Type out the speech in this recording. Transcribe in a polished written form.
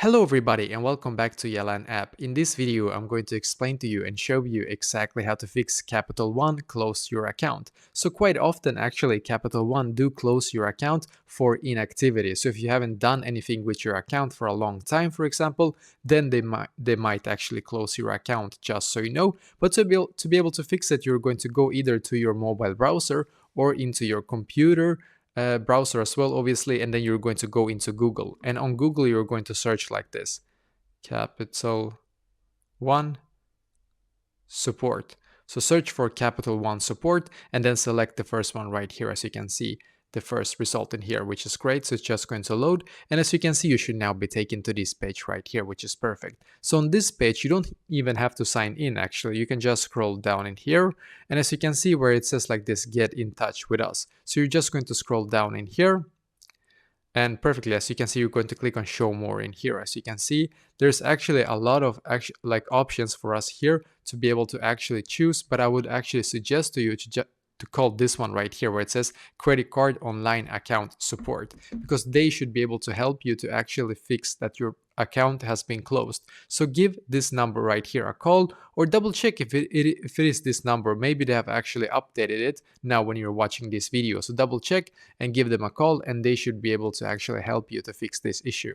Hello everybody and welcome back to Yalan app. In this video, I'm going to explain to you and show you exactly how to fix Capital One close your account. So quite often actually Capital One do close your account for inactivity. So if you haven't done anything with your account for a long time, for example, then they might actually close your account, just so you know. But to be able to fix it, you're going to go either to your mobile browser or into your computer browser as well, obviously, and then you're going to go into Google. And on Google, you're going to search like this: Capital One support. So search for Capital One support and then select the first one right here, as you can see the first result in here, which is great. So it's just going to load. And as you can see, you should now be taken to this page right here, which is perfect. So on this page, you don't even have to sign in, actually. You can just scroll down in here. And as you can see where it says like this, get in touch with us. So you're just going to scroll down in here. And perfectly, as you can see, you're going to click on show more in here. As you can see, there's actually a lot of options for us here to be able to actually choose, but I would actually suggest to you to call this one right here where it says credit card online account support, because they should be able to help you to actually fix that your account has been closed. So give this number right here a call, or double check if it is this number. Maybe they have actually updated it now when you're watching this video. So double check and give them a call, and they should be able to actually help you to fix this issue.